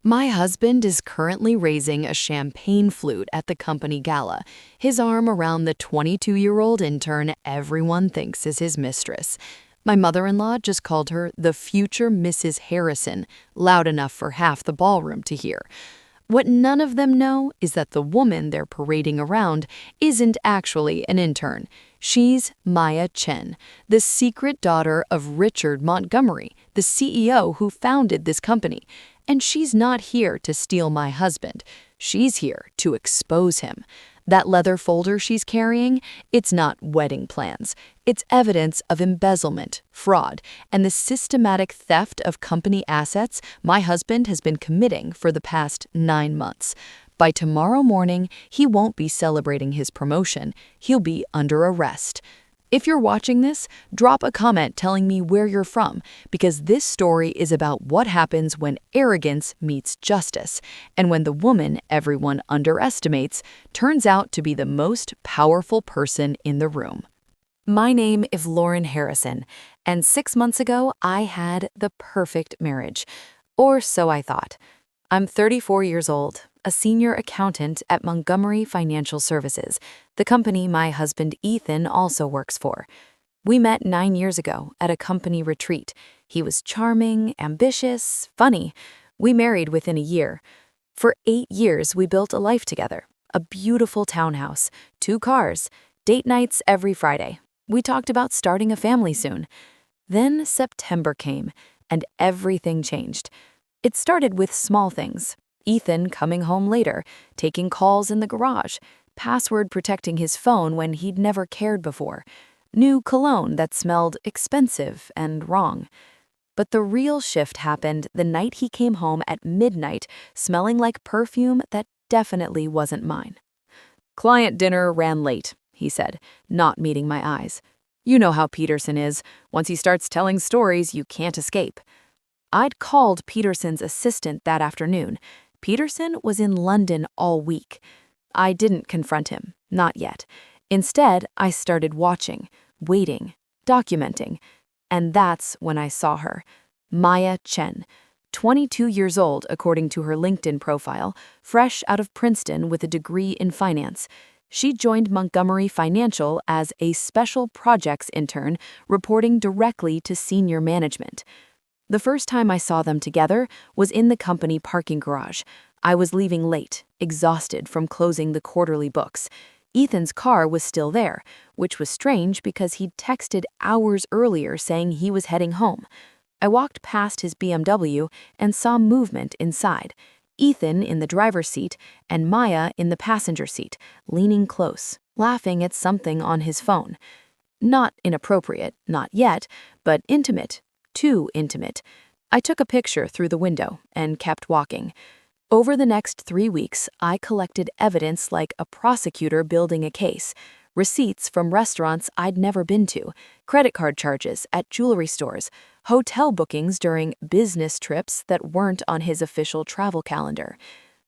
My husband is currently raising a champagne flute at the company gala, his arm around the 22-year-old intern everyone thinks is his mistress. My mother-in-law just called her the future Mrs. Harrison, loud enough for half the ballroom to hear. What none of them know is that the woman they're parading around isn't actually an intern. She's Maya Chen, the secret daughter of Richard Montgomery, the CEO who founded this company. And she's not here to steal my husband. She's here to expose him. That leather folder she's carrying, it's not wedding plans. It's evidence of embezzlement, fraud, and the systematic theft of company assets my husband has been committing for the past 9 months. By tomorrow morning, he won't be celebrating his promotion. He'll be under arrest. If you're watching this, drop a comment telling me where you're from, because this story is about what happens when arrogance meets justice, and when the woman everyone underestimates turns out to be the most powerful person in the room. My name is Lauren Harrison, and 6 months ago, I had the perfect marriage. Or so I thought. I'm 34 years old, a senior accountant at Montgomery Financial Services, the company my husband Ethan also works for. We met 9 years ago at a company retreat. He was charming, ambitious, funny. We married within a year. For 8 years, we built a life together. A beautiful townhouse, 2 cars, date nights every Friday. We talked about starting a family soon. Then September came, and everything changed. It started with small things. Ethan coming home later, taking calls in the garage, password protecting his phone when he'd never cared before, new cologne that smelled expensive and wrong. But the real shift happened the night he came home at midnight, smelling like perfume that definitely wasn't mine. "Client dinner ran late," he said, not meeting my eyes. "You know how Peterson is. Once he starts telling stories, you can't escape." I'd called Peterson's assistant that afternoon. Peterson was in London all week. I didn't confront him, not yet. Instead, I started watching, waiting, documenting. And that's when I saw her. Maya Chen, 22 years old according to her LinkedIn profile, fresh out of Princeton with a degree in finance. She joined Montgomery Financial as a special projects intern, reporting directly to senior management. The first time I saw them together was in the company parking garage. I was leaving late, exhausted from closing the quarterly books. Ethan's car was still there, which was strange because he'd texted hours earlier saying he was heading home. I walked past his BMW and saw movement inside. Ethan in the driver's seat and Maya in the passenger seat, leaning close, laughing at something on his phone. Not inappropriate, not yet, but intimate. Too intimate. I took a picture through the window and kept walking. Over the next 3 weeks, I collected evidence like a prosecutor building a case, receipts from restaurants I'd never been to, credit card charges at jewelry stores, hotel bookings during business trips that weren't on his official travel calendar.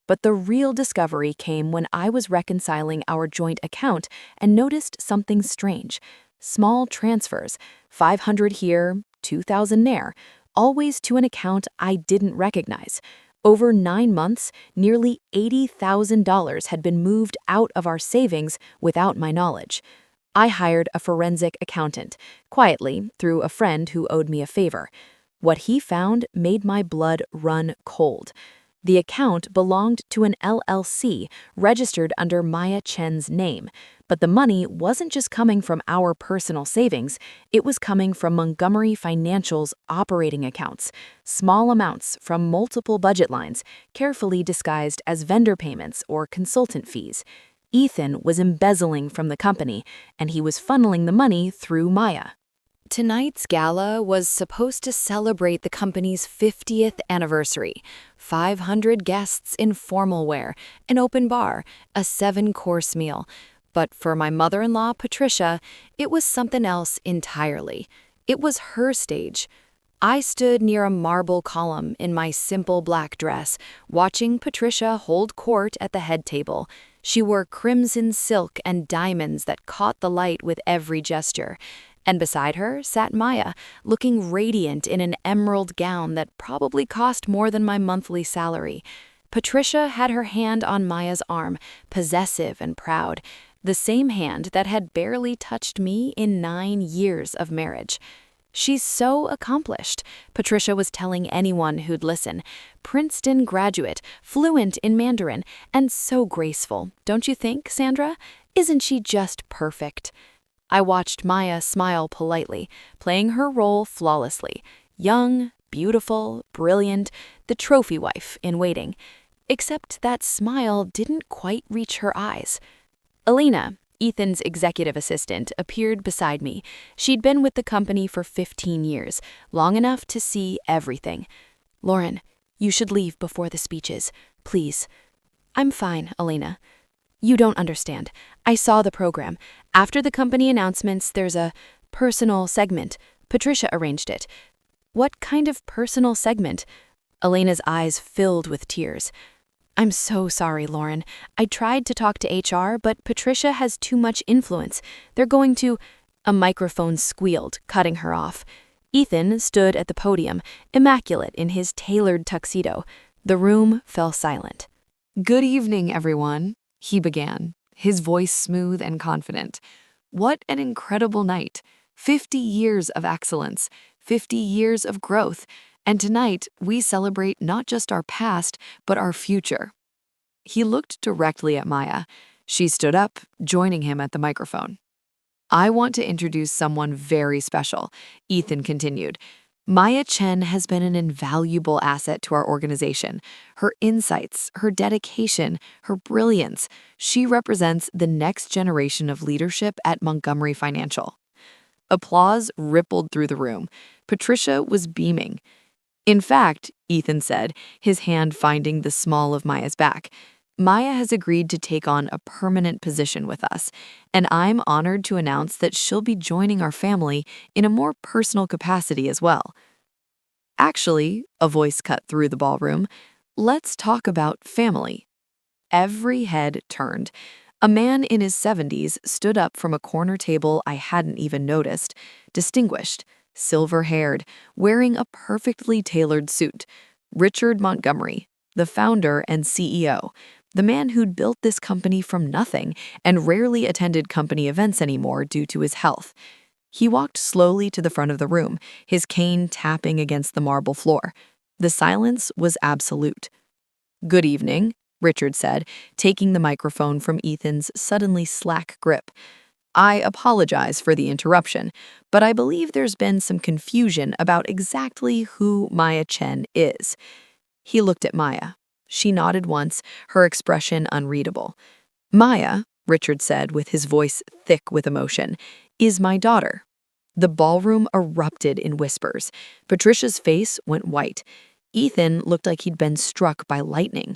But the real discovery came when I was reconciling our joint account and noticed something strange. Small transfers, 500 here, 2,000 there, always to an account I didn't recognize. Over 9 months, nearly $80,000 had been moved out of our savings without my knowledge. I hired a forensic accountant, quietly, through a friend who owed me a favor. What he found made my blood run cold. The account belonged to an LLC registered under Maya Chen's name, but the money wasn't just coming from our personal savings, it was coming from Montgomery Financial's operating accounts, small amounts from multiple budget lines, carefully disguised as vendor payments or consultant fees. Ethan was embezzling from the company, and he was funneling the money through Maya. Tonight's gala was supposed to celebrate the company's 50th anniversary. 500 guests in formal wear, an open bar, a 7-course meal. But for my mother-in-law, Patricia, it was something else entirely. It was her stage. I stood near a marble column in my simple black dress, watching Patricia hold court at the head table. She wore crimson silk and diamonds that caught the light with every gesture. And beside her sat Maya, looking radiant in an emerald gown that probably cost more than my monthly salary. Patricia had her hand on Maya's arm, possessive and proud, the same hand that had barely touched me in 9 years of marriage. She's so accomplished, Patricia was telling anyone who'd listen. Princeton graduate, fluent in Mandarin, and so graceful, don't you think, Sandra? Isn't she just perfect? I watched Maya smile politely, playing her role flawlessly. Young, beautiful, brilliant, the trophy wife in waiting. Except that smile didn't quite reach her eyes. Alina, Ethan's executive assistant, appeared beside me. She'd been with the company for 15 years, long enough to see everything. "Lauren, you should leave before the speeches, please." "I'm fine, Alina." "You don't understand. I saw the program. After the company announcements, there's a personal segment. Patricia arranged it." "What kind of personal segment?" Alina's eyes filled with tears. "I'm so sorry, Lauren. I tried to talk to HR, but Patricia has too much influence. They're going to—" A microphone squealed, cutting her off. Ethan stood at the podium, immaculate in his tailored tuxedo. The room fell silent. "Good evening, everyone," he began, his voice smooth and confident. "What an incredible night. 50 years of excellence, 50 years of growth. And tonight, we celebrate not just our past, but our future." He looked directly at Maya. She stood up, joining him at the microphone. "I want to introduce someone very special," Ethan continued. "Maya Chen has been an invaluable asset to our organization. Her insights, her dedication, her brilliance. She represents the next generation of leadership at Montgomery Financial." Applause rippled through the room. Patricia was beaming. "In fact," Ethan said, his hand finding the small of Maya's back, "Maya has agreed to take on a permanent position with us, and I'm honored to announce that she'll be joining our family in a more personal capacity as well." "Actually," a voice cut through the ballroom, "let's talk about family." Every head turned. A man in his 70s stood up from a corner table I hadn't even noticed, distinguished, silver-haired, wearing a perfectly tailored suit. Richard Montgomery, the founder and CEO, the man who'd built this company from nothing and rarely attended company events anymore due to his health. He walked slowly to the front of the room, his cane tapping against the marble floor. The silence was absolute. "Good evening," Richard said, taking the microphone from Ethan's suddenly slack grip. "I apologize for the interruption, but I believe there's been some confusion about exactly who Maya Chen is." He looked at Maya. She nodded once, her expression unreadable. "Maya," Richard said with his voice thick with emotion, "is my daughter." The ballroom erupted in whispers. Patricia's face went white. Ethan looked like he'd been struck by lightning.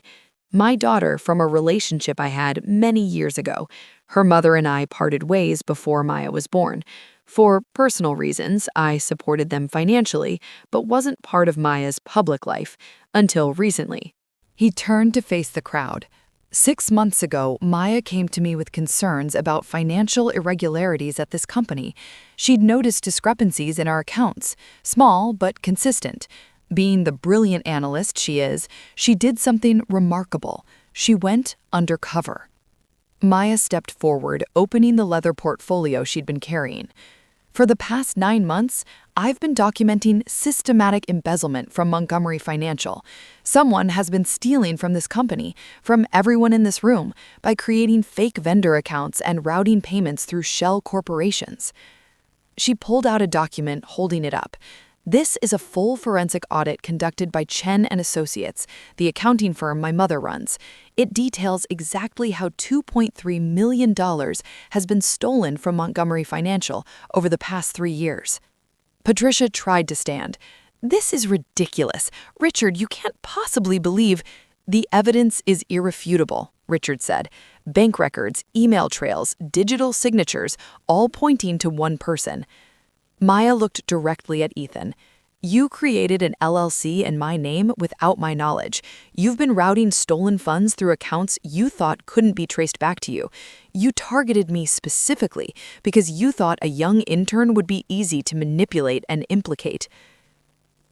"My daughter from a relationship I had many years ago. Her mother and I parted ways before Maya was born. For personal reasons, I supported them financially, but wasn't part of Maya's public life until recently." He turned to face the crowd. "6 months ago, Maya came to me with concerns about financial irregularities at this company. She'd noticed discrepancies in our accounts, small but consistent. Being the brilliant analyst she is, she did something remarkable. She went undercover." Maya stepped forward, opening the leather portfolio she'd been carrying. "For the past 9 months, I've been documenting systematic embezzlement from Montgomery Financial. Someone has been stealing from this company, from everyone in this room, by creating fake vendor accounts and routing payments through shell corporations." She pulled out a document, holding it up. "This is a full forensic audit conducted by Chen and Associates, the accounting firm my mother runs. It details exactly how $2.3 million has been stolen from Montgomery Financial over the past 3 years." Patricia tried to stand. "This is ridiculous. Richard, you can't possibly believe—" "The evidence is irrefutable," Richard said. "Bank records, email trails, digital signatures, all pointing to one person." Maya looked directly at Ethan. You created an LLC in my name without my knowledge. You've been routing stolen funds through accounts you thought couldn't be traced back to you. You targeted me specifically because you thought a young intern would be easy to manipulate and implicate.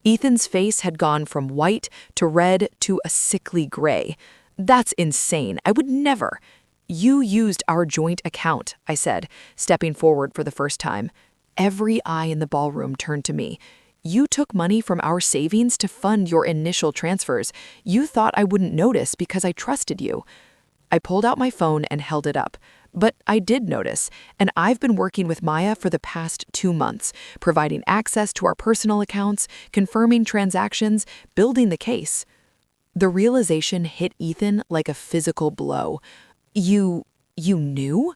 Ethan's face had gone from white to red to a sickly gray. That's insane. I would never. You used our joint account, I said, stepping forward for the first time. Every eye in the ballroom turned to me. You took money from our savings to fund your initial transfers. You thought I wouldn't notice because I trusted you. I pulled out my phone and held it up. But I did notice, and I've been working with Maya for the past 2 months, providing access to our personal accounts, confirming transactions, building the case. The realization hit Ethan like a physical blow. You knew?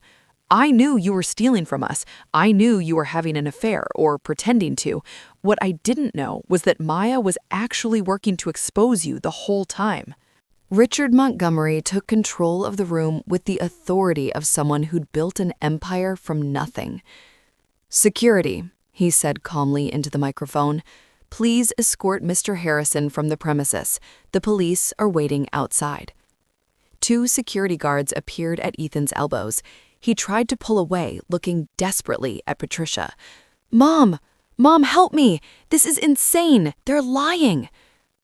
I knew you were stealing from us. I knew you were having an affair or pretending to. What I didn't know was that Maya was actually working to expose you the whole time. Richard Montgomery took control of the room with the authority of someone who'd built an empire from nothing. "Security," he said calmly into the microphone. "Please escort Mr. Harrison from the premises. The police are waiting outside." 2 security guards appeared at Ethan's elbows. He tried to pull away, looking desperately at Patricia. "Mom! Mom, help me! This is insane! They're lying!"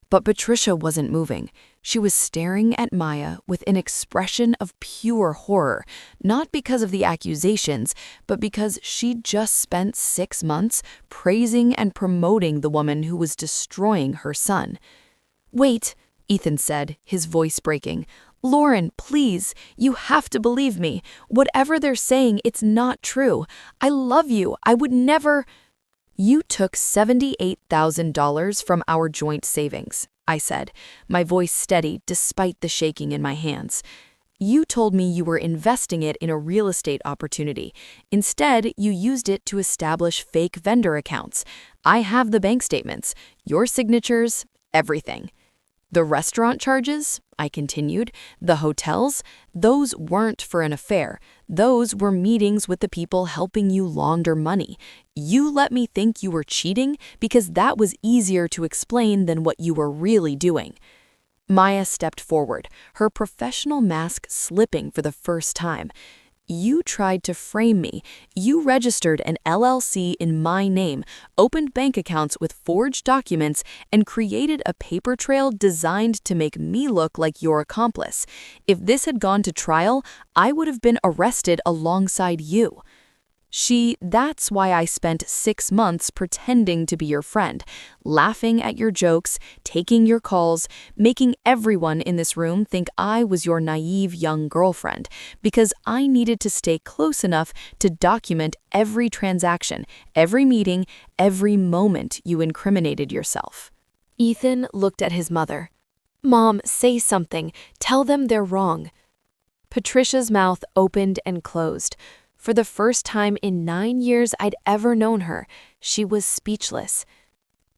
But Patricia wasn't moving. She was staring at Maya with an expression of pure horror, not because of the accusations, but because she'd just spent 6 months praising and promoting the woman who was destroying her son. "Wait," Ethan said, his voice breaking. "Lauren, please, you have to believe me. Whatever they're saying, it's not true. I love you. I would never—" "You took $78,000 from our joint savings," I said, my voice steady despite the shaking in my hands. "You told me you were investing it in a real estate opportunity. Instead, you used it to establish fake vendor accounts. I have the bank statements, your signatures, everything. The restaurant charges," I continued, "the hotels, those weren't for an affair. Those were meetings with the people helping you launder money. You let me think you were cheating because that was easier to explain than what you were really doing." Maya stepped forward, her professional mask slipping for the first time. "You tried to frame me. You registered an LLC in my name, opened bank accounts with forged documents, and created a paper trail designed to make me look like your accomplice. If this had gone to trial, I would have been arrested alongside you. That's why I spent 6 months pretending to be your friend, laughing at your jokes, taking your calls, making everyone in this room think I was your naive young girlfriend, because I needed to stay close enough to document every transaction, every meeting, every moment you incriminated yourself." Ethan looked at his mother. "Mom, say something. Tell them they're wrong." Patricia's mouth opened and closed. For the first time in 9 years I'd ever known her, she was speechless.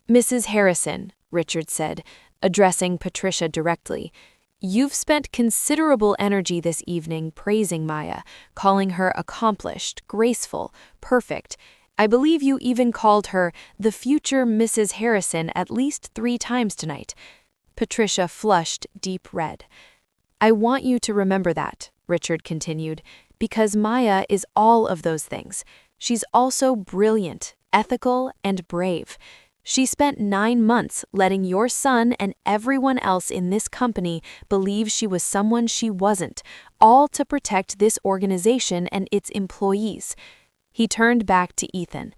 "Mrs. Harrison," Richard said, addressing Patricia directly, "you've spent considerable energy this evening praising Maya, calling her accomplished, graceful, perfect. I believe you even called her the future Mrs. Harrison at least 3 times tonight." Patricia flushed deep red. "I want you to remember that," Richard continued, "because Maya is all of those things. She's also brilliant, ethical, and brave. She spent 9 months letting your son and everyone else in this company believe she was someone she wasn't, all to protect this organization and its employees." He turned back to Ethan.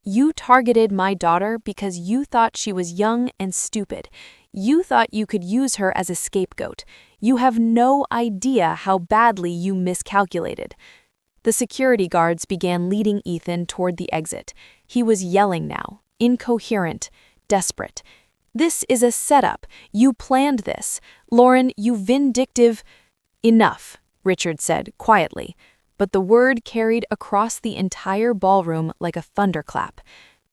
"You targeted my daughter because you thought she was young and stupid. You thought you could use her as a scapegoat. You have no idea how badly you miscalculated." The security guards began leading Ethan toward the exit. He was yelling now, incoherent, desperate. "This is a setup. You planned this. Lauren, you vindictive—" "Enough," Richard said quietly, but the word carried across the entire ballroom like a thunderclap.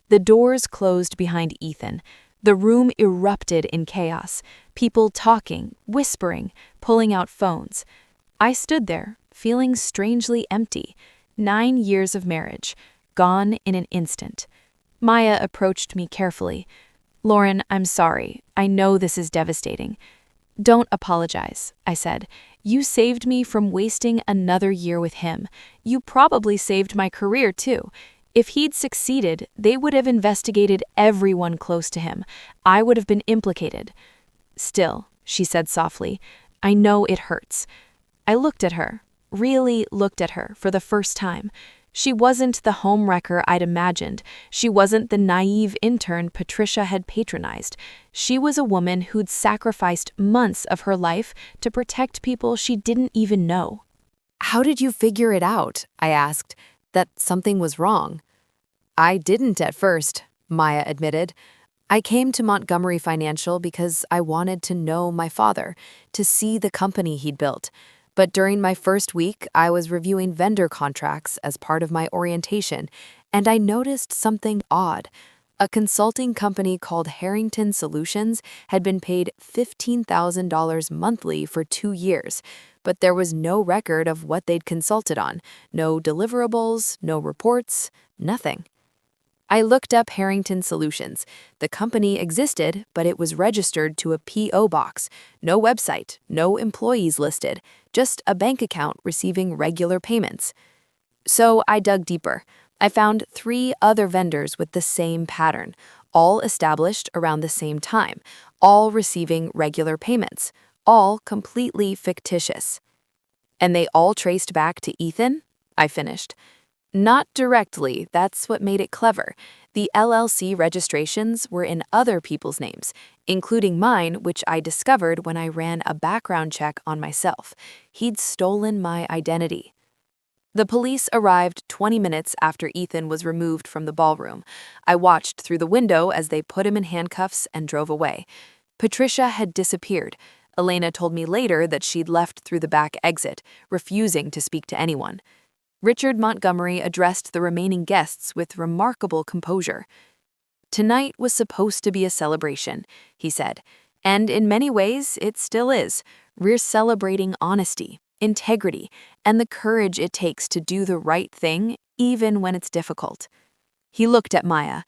The doors closed behind Ethan. The room erupted in chaos, people talking, whispering, pulling out phones. I stood there, feeling strangely empty. 9 years of marriage, gone in an instant. Maya approached me carefully. Lauren, I'm sorry. I know this is devastating. Don't apologize, I said. You saved me from wasting another year with him. You probably saved my career, too. If he'd succeeded, they would have investigated everyone close to him. I would have been implicated. Still, she said softly, I know it hurts. I looked at her, really looked at her for the first time. She wasn't the homewrecker I'd imagined. She wasn't the naive intern Patricia had patronized. She was a woman who'd sacrificed months of her life to protect people she didn't even know. How did you figure it out? I asked. That something was wrong. I didn't at first, Maya admitted. I came to Montgomery Financial because I wanted to know my father, to see the company he'd built. But during my first week, I was reviewing vendor contracts as part of my orientation, and I noticed something odd. A consulting company called Harrington Solutions had been paid $15,000 monthly for 2 years, but there was no record of what they'd consulted on, no deliverables, no reports, nothing. I looked up Harrington Solutions. The company existed, but it was registered to a P.O. box. No website, no employees listed, just a bank account receiving regular payments. So I dug deeper. I found 3 other vendors with the same pattern, all established around the same time, all receiving regular payments, all completely fictitious. And they all traced back to Ethan? I finished. Not directly, that's what made it clever. The LLC registrations were in other people's names, including mine, which I discovered when I ran a background check on myself. He'd stolen my identity. The police arrived 20 minutes after Ethan was removed from the ballroom. I watched through the window as they put him in handcuffs and drove away. Patricia had disappeared. Elena told me later that she'd left through the back exit, refusing to speak to anyone. Richard Montgomery addressed the remaining guests with remarkable composure. Tonight was supposed to be a celebration, he said, and in many ways it still is. We're celebrating honesty, integrity, and the courage it takes to do the right thing, even when it's difficult. He looked at Maya.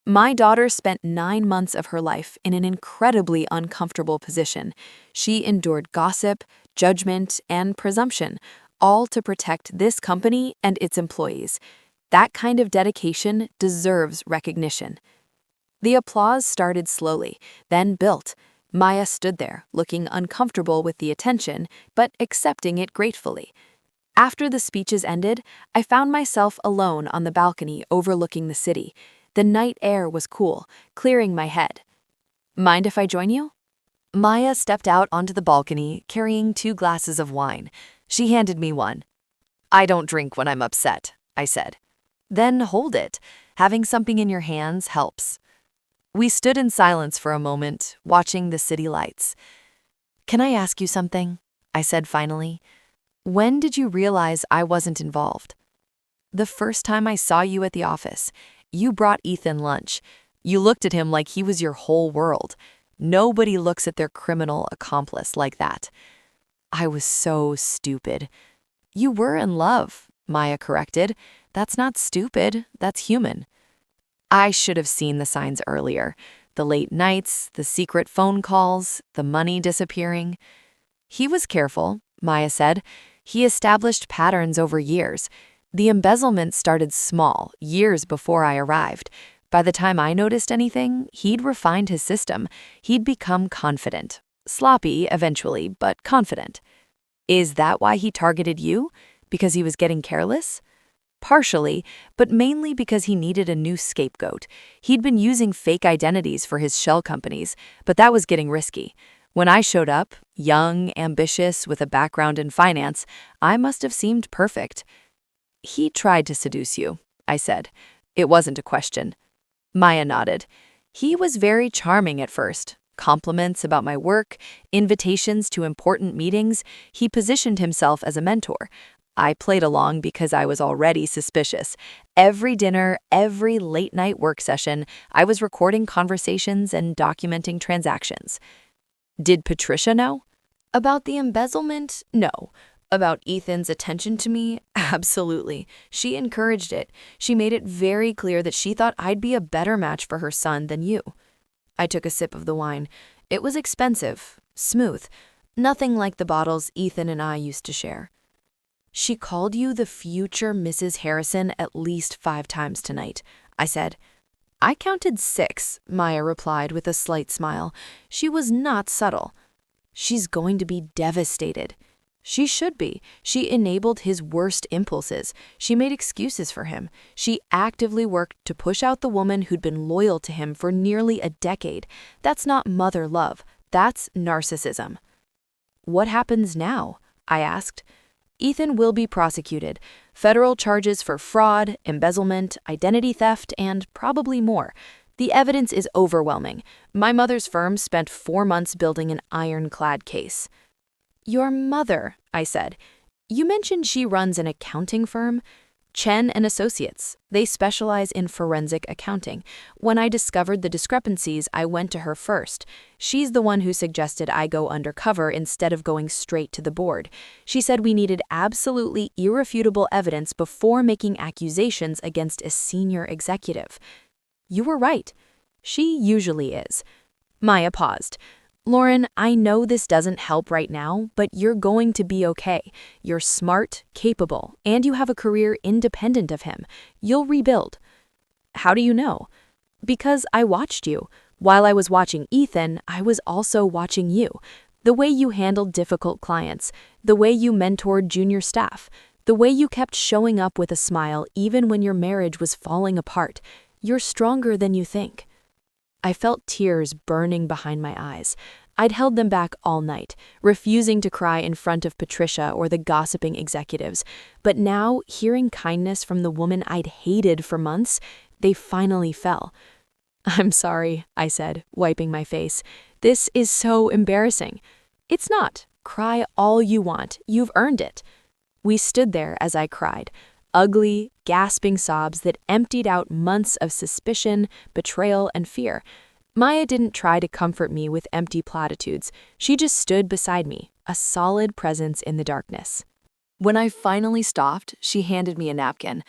My daughter spent 9 months of her life in an incredibly uncomfortable position. She endured gossip, judgment, and presumption, all to protect this company and its employees. That kind of dedication deserves recognition. The applause started slowly, then built. Maya stood there, looking uncomfortable with the attention, but accepting it gratefully. After the speeches ended, I found myself alone on the balcony overlooking the city. The night air was cool, clearing my head. Mind if I join you? Maya stepped out onto the balcony, carrying 2 glasses of wine. She handed me one. I don't drink when I'm upset, I said. Then hold it. Having something in your hands helps. We stood in silence for a moment, watching the city lights. Can I ask you something? I said finally. When did you realize I wasn't involved? The first time I saw you at the office. You brought Ethan lunch. You looked at him like he was your whole world. Nobody looks at their criminal accomplice like that. I was so stupid. You were in love, Maya corrected. That's not stupid, that's human. I should have seen the signs earlier. The late nights, the secret phone calls, the money disappearing. He was careful, Maya said. He established patterns over years. The embezzlement started small, years before I arrived. By the time I noticed anything, he'd refined his system. He'd become confident. Sloppy, eventually, but confident. Is that why he targeted you? Because he was getting careless? Partially, but mainly because he needed a new scapegoat. He'd been using fake identities for his shell companies, but that was getting risky. When I showed up, young, ambitious, with a background in finance, I must have seemed perfect. He tried to seduce you, I said. It wasn't a question. Maya nodded. He was very charming at first. Compliments about my work, invitations to important meetings. He positioned himself as a mentor. I played along because I was already suspicious. Every dinner, every late-night work session, I was recording conversations and documenting transactions. Did Patricia know? About the embezzlement? No. About Ethan's attention to me? Absolutely. She encouraged it. She made it very clear that she thought I'd be a better match for her son than you. I took a sip of the wine. It was expensive, smooth, nothing like the bottles Ethan and I used to share. She called you the future Mrs. Harrison at least 5 times tonight, I said. I counted 6, Maya replied with a slight smile. She was not subtle. She's going to be devastated. She should be. She enabled his worst impulses. She made excuses for him. She actively worked to push out the woman who'd been loyal to him for nearly a decade. That's not mother love. That's narcissism. What happens now? I asked. Ethan will be prosecuted. Federal charges for fraud, embezzlement, identity theft, and probably more. The evidence is overwhelming. My mother's firm spent 4 months building an ironclad case. Your mother, I said. You mentioned she runs an accounting firm? Chen and Associates. They specialize in forensic accounting. When I discovered the discrepancies, I went to her first. She's the one who suggested I go undercover instead of going straight to the board. She said we needed absolutely irrefutable evidence before making accusations against a senior executive. You were right. She usually is. Maya paused. Lauren, I know this doesn't help right now, but you're going to be okay. You're smart, capable, and you have a career independent of him. You'll rebuild. How do you know? Because I watched you. While I was watching Ethan, I was also watching you. The way you handled difficult clients, the way you mentored junior staff, the way you kept showing up with a smile even when your marriage was falling apart. You're stronger than you think. I felt tears burning behind my eyes. I'd held them back all night, refusing to cry in front of Patricia or the gossiping executives. But now, hearing kindness from the woman I'd hated for months, they finally fell. I'm sorry, I said, wiping my face. This is so embarrassing. It's not. Cry all you want. You've earned it. We stood there as I cried. Ugly, gasping sobs that emptied out months of suspicion, betrayal, and fear. Maya didn't try to comfort me with empty platitudes. She just stood beside me, a solid presence in the darkness. When I finally stopped, she handed me a napkin.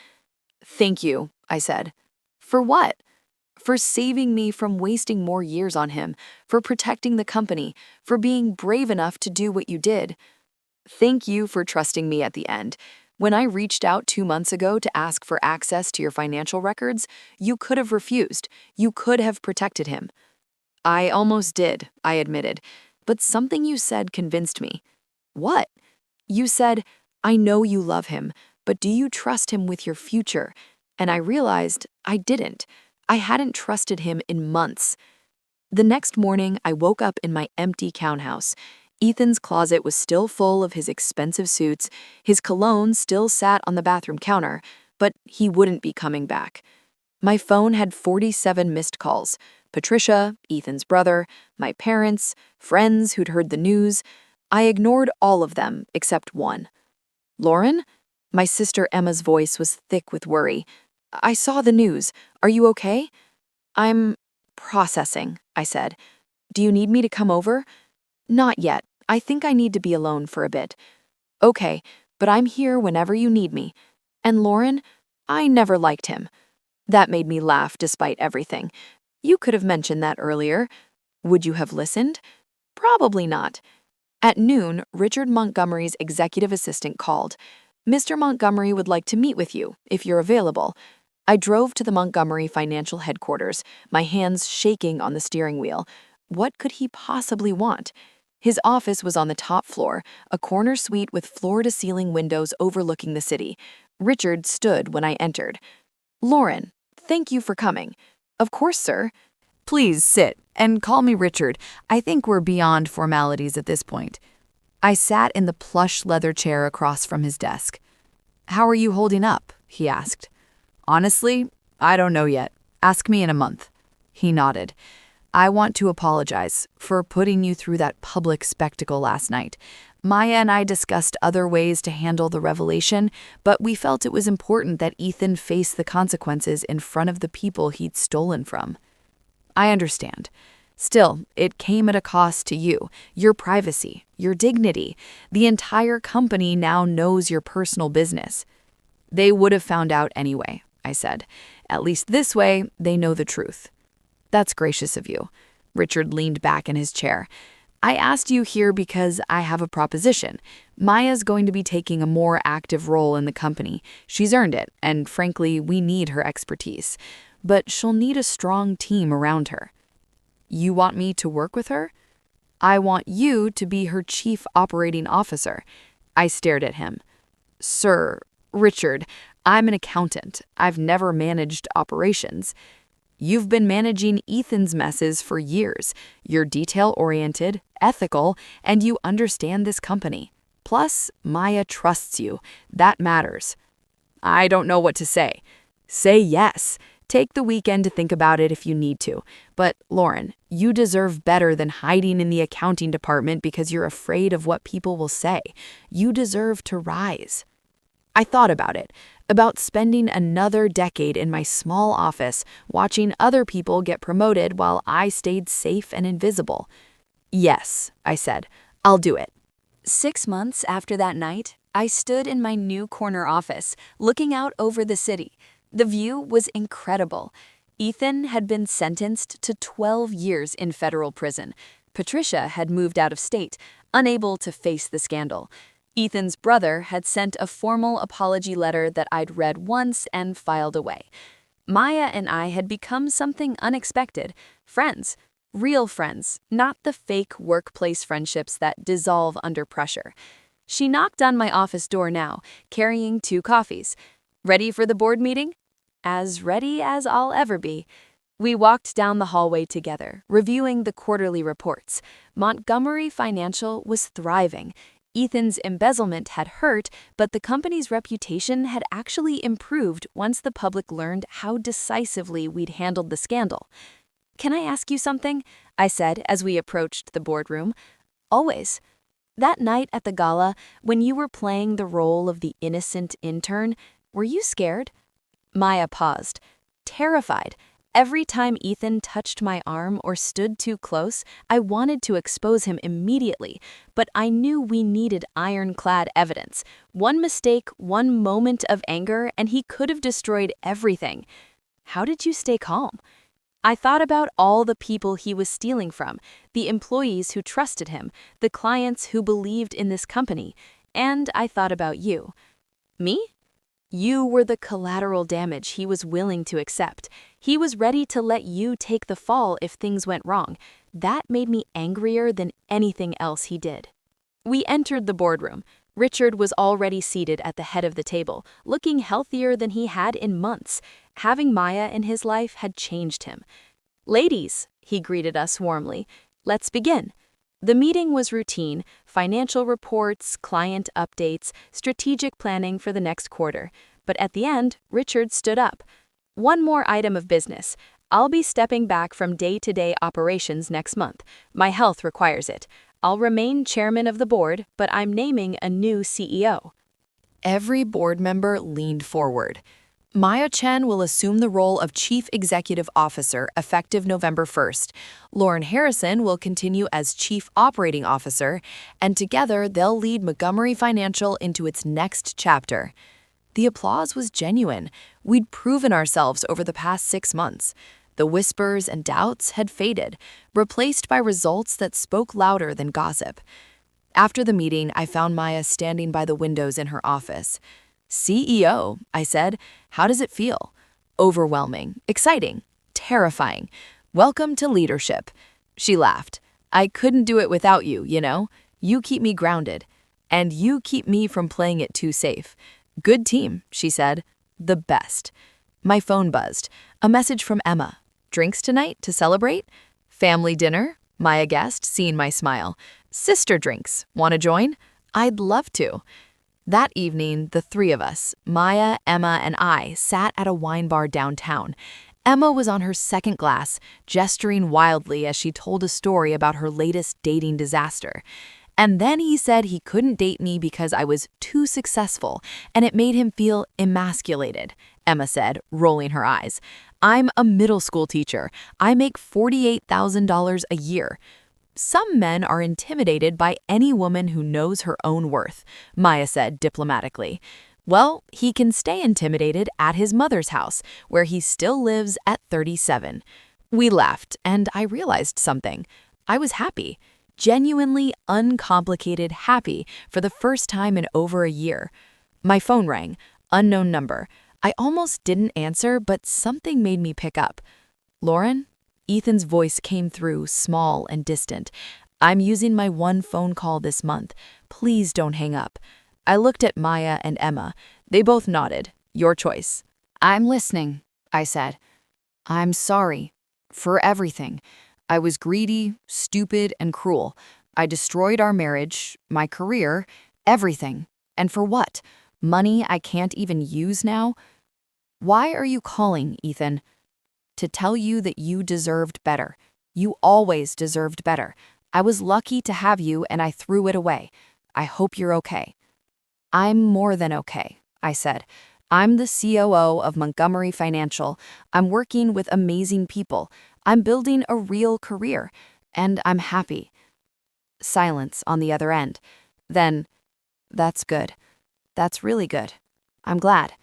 Thank you, I said. For what? For saving me from wasting more years on him, for protecting the company, for being brave enough to do what you did. Thank you for trusting me at the end. When I reached out 2 months ago to ask for access to your financial records, you could have refused. You could have protected him. I almost did, I admitted, but something you said convinced me. What? You said, I know you love him, but do you trust him with your future? And I realized I didn't. I hadn't trusted him in months. The next morning, I woke up in my empty townhouse. Ethan's closet was still full of his expensive suits, his cologne still sat on the bathroom counter, but he wouldn't be coming back. My phone had 47 missed calls. Patricia, Ethan's brother, my parents, friends who'd heard the news. I ignored all of them except one. Lauren? My sister Emma's voice was thick with worry. I saw the news. Are you okay? I'm processing, I said. Do you need me to come over? Not yet. I think I need to be alone for a bit. Okay, but I'm here whenever you need me. And Lauren, I never liked him. That made me laugh despite everything. You could have mentioned that earlier. Would you have listened? Probably not. At noon, Richard Montgomery's executive assistant called. Mr. Montgomery would like to meet with you, if you're available. I drove to the Montgomery financial headquarters, my hands shaking on the steering wheel. What could he possibly want? His office was on the top floor, a corner suite with floor-to-ceiling windows overlooking the city. Richard stood when I entered. Lauren, thank you for coming. Of course, sir. Please sit and call me Richard. I think we're beyond formalities at this point. I sat in the plush leather chair across from his desk. How are you holding up? He asked. Honestly, I don't know yet. Ask me in a month. He nodded. I want to apologize for putting you through that public spectacle last night. Maya and I discussed other ways to handle the revelation, but we felt it was important that Ethan face the consequences in front of the people he'd stolen from. I understand. Still, it came at a cost to you, your privacy, your dignity. The entire company now knows your personal business. They would have found out anyway, I said. At least this way, they know the truth. That's gracious of you. Richard leaned back in his chair. I asked you here because I have a proposition. Maya's going to be taking a more active role in the company. She's earned it, and frankly, we need her expertise. But she'll need a strong team around her. You want me to work with her? I want you to be her chief operating officer. I stared at him. Sir, Richard, I'm an accountant. I've never managed operations. You've been managing Ethan's messes for years. You're detail-oriented, ethical, and you understand this company. Plus, Maya trusts you. That matters. I don't know what to say. Say yes. Take the weekend to think about it if you need to. But, Lauren, you deserve better than hiding in the accounting department because you're afraid of what people will say. You deserve to rise. I thought about spending another decade in my small office watching other people get promoted while I stayed safe and invisible. Yes, I said, I'll do it. 6 months after that night, I stood in my new corner office, looking out over the city. The view was incredible. Ethan had been sentenced to 12 years in federal prison. Patricia had moved out of state, unable to face the scandal. Ethan's brother had sent a formal apology letter that I'd read once and filed away. Maya and I had become something unexpected. Friends. Real friends, not the fake workplace friendships that dissolve under pressure. She knocked on my office door now, carrying 2 coffees. Ready for the board meeting? As ready as I'll ever be. We walked down the hallway together, reviewing the quarterly reports. Montgomery Financial was thriving. Ethan's embezzlement had hurt, but the company's reputation had actually improved once the public learned how decisively we'd handled the scandal. Can I ask you something? I said as we approached the boardroom. Always. That night at the gala, when you were playing the role of the innocent intern, were you scared? Maya paused. Terrified. Every time Ethan touched my arm or stood too close, I wanted to expose him immediately, but I knew we needed ironclad evidence. One mistake, one moment of anger, and he could have destroyed everything. How did you stay calm? I thought about all the people he was stealing from, the employees who trusted him, the clients who believed in this company, and I thought about you. Me? You were the collateral damage he was willing to accept. He was ready to let you take the fall if things went wrong. That made me angrier than anything else he did. We entered the boardroom. Richard was already seated at the head of the table, looking healthier than he had in months. Having Maya in his life had changed him. Ladies, he greeted us warmly, let's begin. The meeting was routine, financial reports, client updates, strategic planning for the next quarter. But at the end, Richard stood up. One more item of business. I'll be stepping back from day-to-day operations next month. My health requires it. I'll remain chairman of the board, but I'm naming a new CEO. Every board member leaned forward. Maya Chen will assume the role of Chief Executive Officer effective November 1st. Lauren Harrison will continue as Chief Operating Officer, and together they'll lead Montgomery Financial into its next chapter. The applause was genuine. We'd proven ourselves over the past 6 months. The whispers and doubts had faded, replaced by results that spoke louder than gossip. After the meeting, I found Maya standing by the windows in her office. CEO, I said, how does it feel? Overwhelming, exciting, terrifying. Welcome to leadership. She laughed. I couldn't do it without you, you know? You keep me grounded. And you keep me from playing it too safe. Good team, she said. The best. My phone buzzed. A message from Emma. Drinks tonight to celebrate? Family dinner? Maya guessed, seeing my smile. Sister drinks. Want to join? I'd love to. That evening, the 3 of us, Maya, Emma, and I, sat at a wine bar downtown. Emma was on her 2nd glass, gesturing wildly as she told a story about her latest dating disaster. And then he said he couldn't date me because I was too successful, and it made him feel emasculated, Emma said, rolling her eyes. I'm a middle school teacher. I make $48,000 a year. Some men are intimidated by any woman who knows her own worth, Maya said diplomatically. Well, he can stay intimidated at his mother's house, where he still lives at 37. We laughed, and I realized something. I was happy. Genuinely uncomplicated happy for the first time in over a year. My phone rang. Unknown number. I almost didn't answer, but something made me pick up. Lauren? Ethan's voice came through, small and distant. I'm using my one phone call this month. Please don't hang up. I looked at Maya and Emma. They both nodded. Your choice. I'm listening, I said. I'm sorry. For everything. I was greedy, stupid, and cruel. I destroyed our marriage, my career, everything. And for what? Money I can't even use now? Why are you calling, Ethan? To tell you that you deserved better. You always deserved better. I was lucky to have you and I threw it away. I hope you're okay. I'm more than okay, I said. I'm the COO of Montgomery Financial. I'm working with amazing people. I'm building a real career. And I'm happy. Silence on the other end. Then, that's good. That's really good. I'm glad.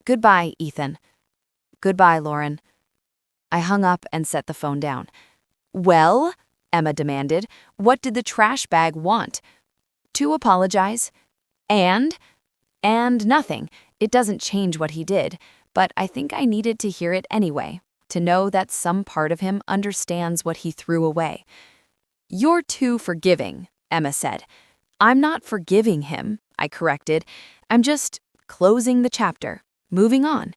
Goodbye, Ethan. Goodbye, Lauren. I hung up and set the phone down. Well, Emma demanded, what did the trash bag want? To apologize. And nothing. It doesn't change what he did, but I think I needed to hear it anyway, to know that some part of him understands what he threw away. You're too forgiving, Emma said. I'm not forgiving him, I corrected. I'm just closing the chapter, moving on.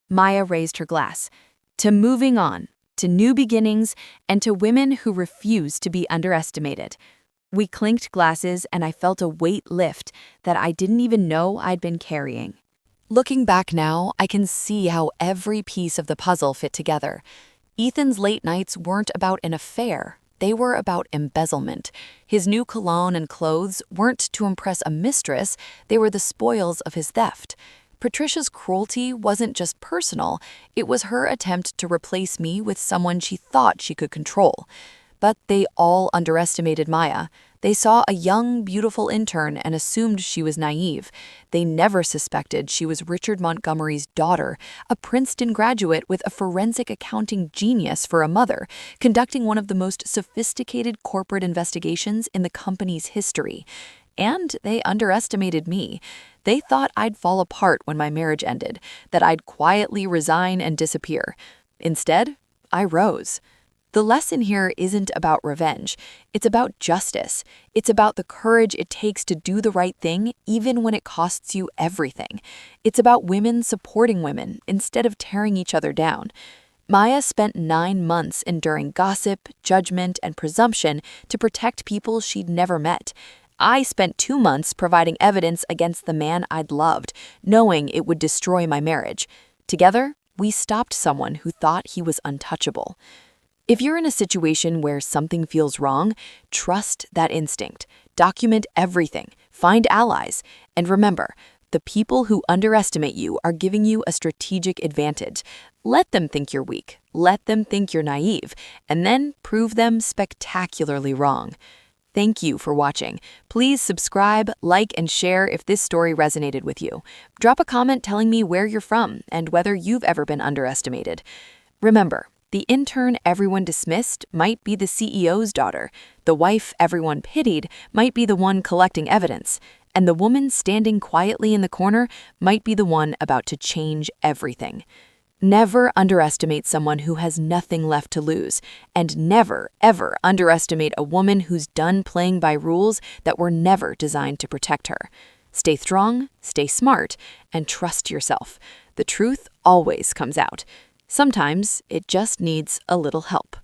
Maya raised her glass. To moving on, to new beginnings, and to women who refuse to be underestimated. We clinked glasses and I felt a weight lift that I didn't even know I'd been carrying. Looking back now, I can see how every piece of the puzzle fit together. Ethan's late nights weren't about an affair. They were about embezzlement. His new cologne and clothes weren't to impress a mistress, they were the spoils of his theft. Patricia's cruelty wasn't just personal, it was her attempt to replace me with someone she thought she could control. But they all underestimated Maya. They saw a young, beautiful intern and assumed she was naive. They never suspected she was Richard Montgomery's daughter, a Princeton graduate with a forensic accounting genius for a mother, conducting one of the most sophisticated corporate investigations in the company's history. And they underestimated me. They thought I'd fall apart when my marriage ended, that I'd quietly resign and disappear. Instead, I rose. The lesson here isn't about revenge. It's about justice. It's about the courage it takes to do the right thing, even when it costs you everything. It's about women supporting women instead of tearing each other down. Maya spent 9 months enduring gossip, judgment, and presumption to protect people she'd never met. I spent 2 months providing evidence against the man I'd loved, knowing it would destroy my marriage. Together, we stopped someone who thought he was untouchable. If you're in a situation where something feels wrong, trust that instinct. Document everything. Find allies. And remember, the people who underestimate you are giving you a strategic advantage. Let them think you're weak. Let them think you're naive. And then prove them spectacularly wrong. Thank you for watching. Please subscribe, like, and share if this story resonated with you. Drop a comment telling me where you're from and whether you've ever been underestimated. Remember, the intern everyone dismissed might be the CEO's daughter. The wife everyone pitied might be the one collecting evidence. And the woman standing quietly in the corner might be the one about to change everything. Never underestimate someone who has nothing left to lose. And never, ever underestimate a woman who's done playing by rules that were never designed to protect her. Stay strong, stay smart, and trust yourself. The truth always comes out. Sometimes it just needs a little help.